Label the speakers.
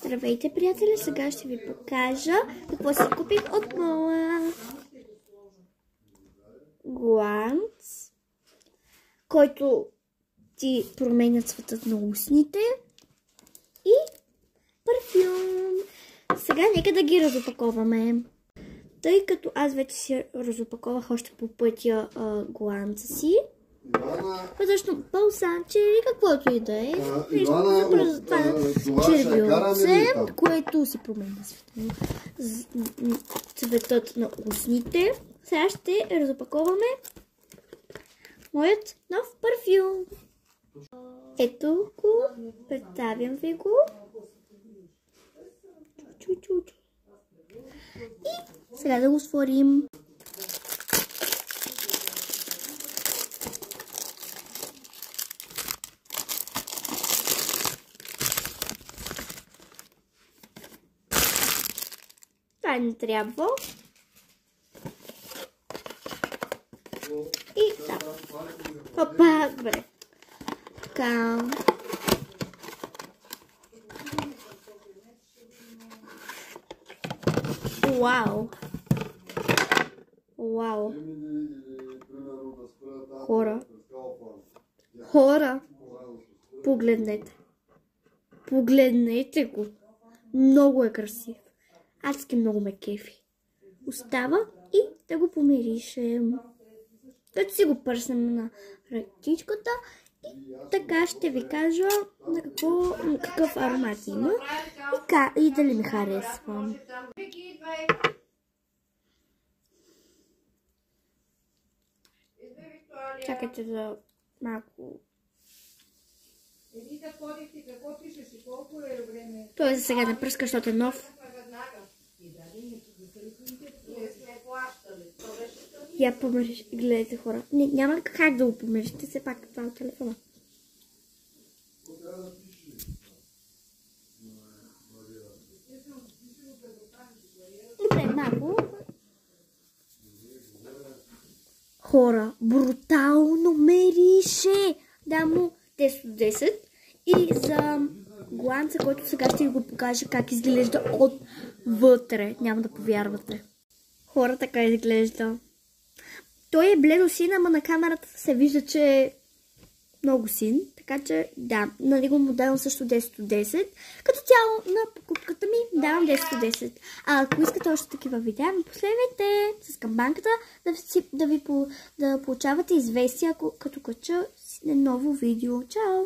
Speaker 1: Здравейте, приятели! Сега ще ви покажа какво си купих от мола. Гланц, който ти променя цветът на устните, и парфюм. Сега нека да ги разопаковаме. Тъй като аз вече си разопаковах още по пътя гланца си. Вътрешно пълсанче или каквото и да е. Червилце, което си променя цветът на устните. Сега ще разопаковаме моят нов парфюм. Ето го, представям ви го. И сега да го сворим. Това не трябва. И да. Опа, добре. Така. Вау. Вау. Хора. Погледнете. Погледнете го. Много е красив. Адски много ме кефи. Остава и да го помиришем. Като си го пръснем на ръчичката и така ще ви кажа на какъв аромат има и дали ми харесва. Чакайте за малко. Той за сега не пръска, защото е нов. Я помириш, гледайте хора. Няма как да го помириште, все пак това е телефона. Добре, малко. Хора, брутално мирише. Да му 10 от 10. И за гланца, който сега ще ви го покажа как изглежда отвътре. Няма да повярвате. Хора, така изглежда. Той е бледо син, ама на камерата се вижда, че е много син. Така че, да, на него му давам също 10 от 10. Като цяло на покупката ми давам 10 от 10. А ако искате още такива видеа, ми последвайте с камбанката да получавате известия, като кача ново видео. Чао!